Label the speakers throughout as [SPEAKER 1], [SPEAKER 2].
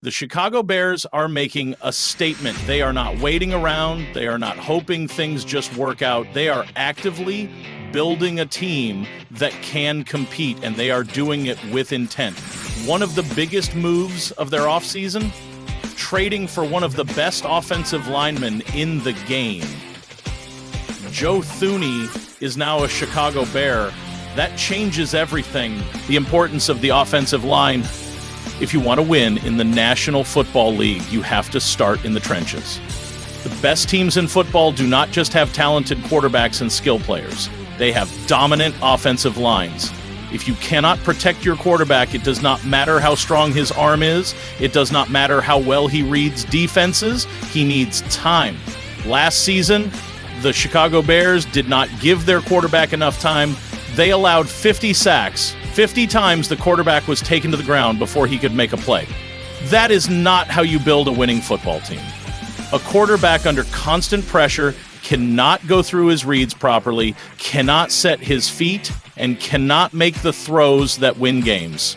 [SPEAKER 1] The Chicago Bears are making a statement. They are not waiting around. They are not hoping things just work out. They are actively building a team that can compete, and they are doing it with intent. One of the biggest moves of their offseason, trading for one of the best offensive linemen in the game. Joe Thuney is now a Chicago Bear. That changes everything. The importance of the offensive line. If you want to win in the National Football League, you have to start in the trenches. The best teams in football do not just have talented quarterbacks and skill players. They have dominant offensive lines. If you cannot protect your quarterback, it does not matter how strong his arm is. It does not matter how well he reads defenses. He needs time. Last season, the Chicago Bears did not give their quarterback enough time. They allowed 50 sacks. 50 times the quarterback was taken to the ground before he could make a play. That is not how you build a winning football team. A quarterback under constant pressure cannot go through his reads properly, cannot set his feet, and cannot make the throws that win games.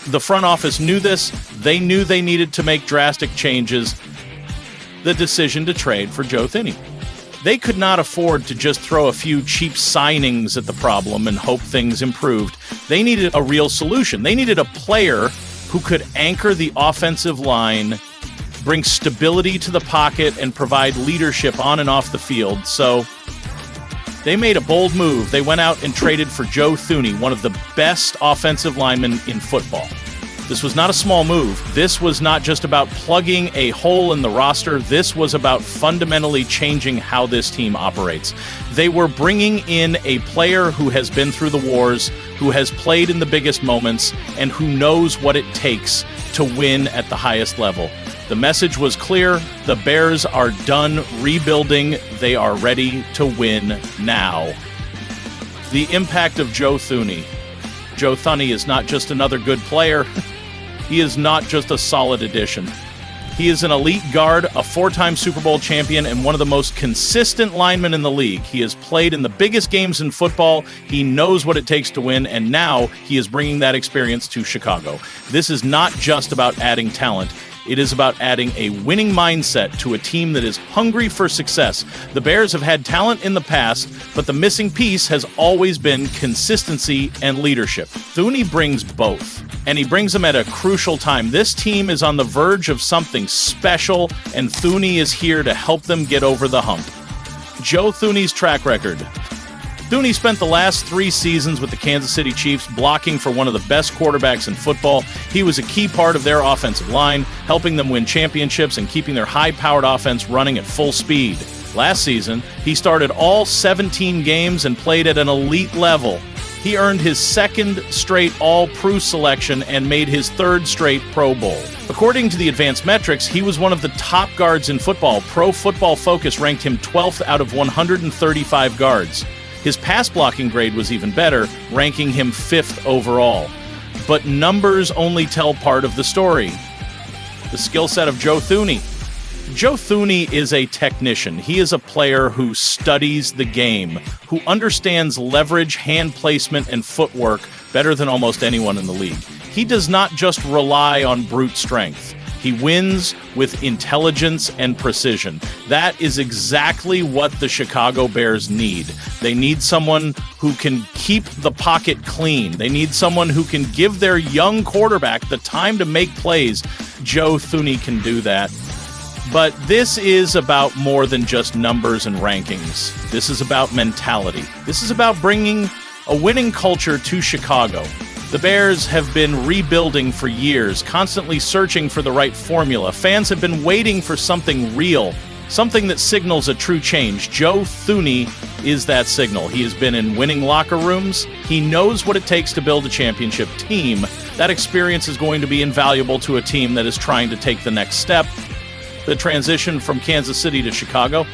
[SPEAKER 1] The front office knew this. They knew they needed to make drastic changes. The decision to trade for Joe Thuney. They could not afford to just throw a few cheap signings at the problem and hope things improved. They needed a real solution. They needed a player who could anchor the offensive line, bring stability to the pocket, and provide leadership on and off the field. So they made a bold move. They went out and traded for Joe Thuney, one of the best offensive linemen in football. This was not a small move. This was not just about plugging a hole in the roster. This was about fundamentally changing how this team operates. They were bringing in a player who has been through the wars, who has played in the biggest moments, and who knows what it takes to win at the highest level. The message was clear. The Bears are done rebuilding. They are ready to win now. The impact of Joe Thuney. Joe Thuney is not just another good player. He is not just a solid addition. He is an elite guard, a four-time Super Bowl champion, and one of the most consistent linemen in the league. He has played in the biggest games in football. He knows what it takes to win, and now he is bringing that experience to Chicago. This is not just about adding talent. It is about adding a winning mindset to a team that is hungry for success. The Bears have had talent in the past, but the missing piece has always been consistency and leadership. Thuney brings both, and he brings them at a crucial time. This team is on the verge of something special, and Thuney is here to help them get over the hump. Joe Thuney's track record. Thuney spent the last 3 seasons with the Kansas City Chiefs blocking for one of the best quarterbacks in football. He was a key part of their offensive line, helping them win championships and keeping their high-powered offense running at full speed. Last season, he started all 17 games and played at an elite level. He earned his 2nd straight All-Pro selection and made his 3rd straight Pro Bowl. According to the advanced metrics, he was one of the top guards in football. Pro Football Focus ranked him 12th out of 135 guards. His pass blocking grade was even better, ranking him 5th overall. But numbers only tell part of the story. The skill set of Joe Thuney. Joe Thuney is a technician. He is a player who studies the game, who understands leverage, hand placement, and footwork better than almost anyone in the league. He does not just rely on brute strength. He wins with intelligence and precision. That is exactly what the Chicago Bears need. They need someone who can keep the pocket clean. They need someone who can give their young quarterback the time to make plays. Joe Thuney can do that. But this is about more than just numbers and rankings. This is about mentality. This is about bringing a winning culture to Chicago. The Bears have been rebuilding for years, constantly searching for the right formula. Fans have been waiting for something real, something that signals a true change. Joe Thuney is that signal. He has been in winning locker rooms. He knows what it takes to build a championship team. That experience is going to be invaluable to a team that is trying to take the next step. The transition from Kansas City to Chicago.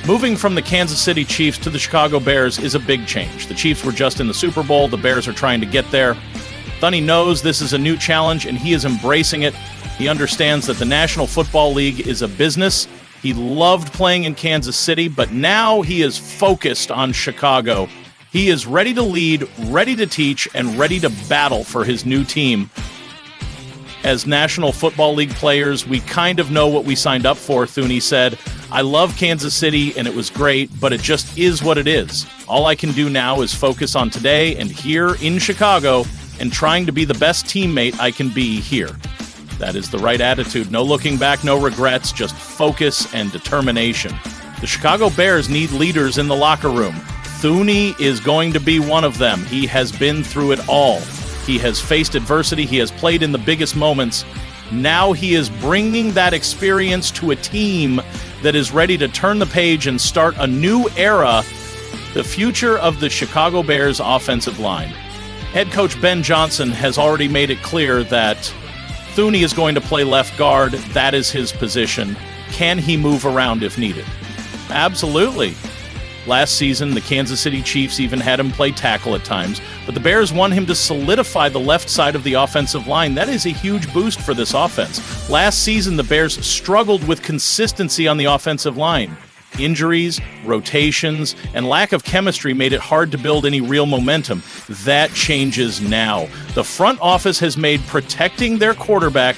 [SPEAKER 1] Moving from the Kansas City Chiefs to the Chicago Bears is a big change. The Chiefs were just in the Super Bowl. The Bears are trying to get there. Thuney knows this is a new challenge, and he is embracing it. He understands that the National Football League is a business. He loved playing in Kansas City, but now he is focused on Chicago. He is ready to lead, ready to teach, and ready to battle for his new team. As National Football League players, we kind of know what we signed up for, Thuney said. I love Kansas City, and it was great, but it just is what it is. All I can do now is focus on today and here in Chicago and trying to be the best teammate I can be here. That is the right attitude. No looking back, no regrets, just focus and determination. The Chicago Bears need leaders in the locker room. Thuney is going to be one of them. He has been through it all. He has faced adversity. He has played in the biggest moments. Now he is bringing that experience to a team that is ready to turn the page and start a new era, the future of the Chicago Bears offensive line. Head coach Ben Johnson has already made it clear that Thuney is going to play left guard. That is his position. Can he move around if needed? Absolutely. Last season, the Kansas City Chiefs even had him play tackle at times, but the Bears want him to solidify the left side of the offensive line. That is a huge boost for this offense. Last season, the Bears struggled with consistency on the offensive line. Injuries, rotations, and lack of chemistry made it hard to build any real momentum. That changes now. The front office has made protecting their quarterback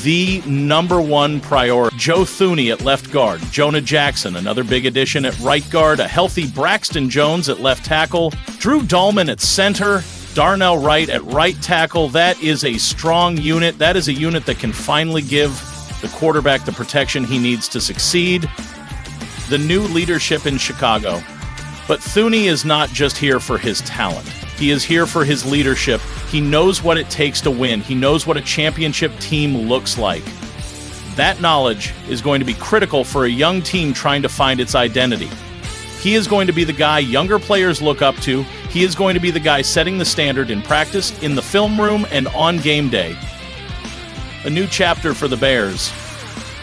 [SPEAKER 1] the number one priority. Joe Thuney at left guard, Jonah Jackson, another big addition at right guard, a healthy Braxton Jones at left tackle, Drew Dahlman at center, Darnell Wright at right tackle. That is a strong unit. That is a unit that can finally give the quarterback the protection he needs to succeed. The new leadership in Chicago. But Thuney is not just here for his talent. He is here for his leadership. He knows what it takes to win. He knows what a championship team looks like. That knowledge is going to be critical for a young team trying to find its identity. He is going to be the guy younger players look up to. He is going to be the guy setting the standard in practice, in the film room, and on game day. A new chapter for the Bears.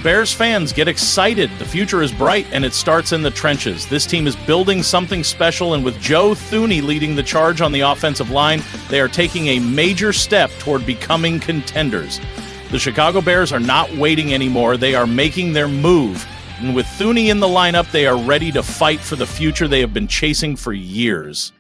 [SPEAKER 1] Bears fans, get excited. The future is bright, and it starts in the trenches. This team is building something special, and with Joe Thuney leading the charge on the offensive line, they are taking a major step toward becoming contenders. The Chicago Bears are not waiting anymore. They are making their move. And with Thuney in the lineup, they are ready to fight for the future they have been chasing for years.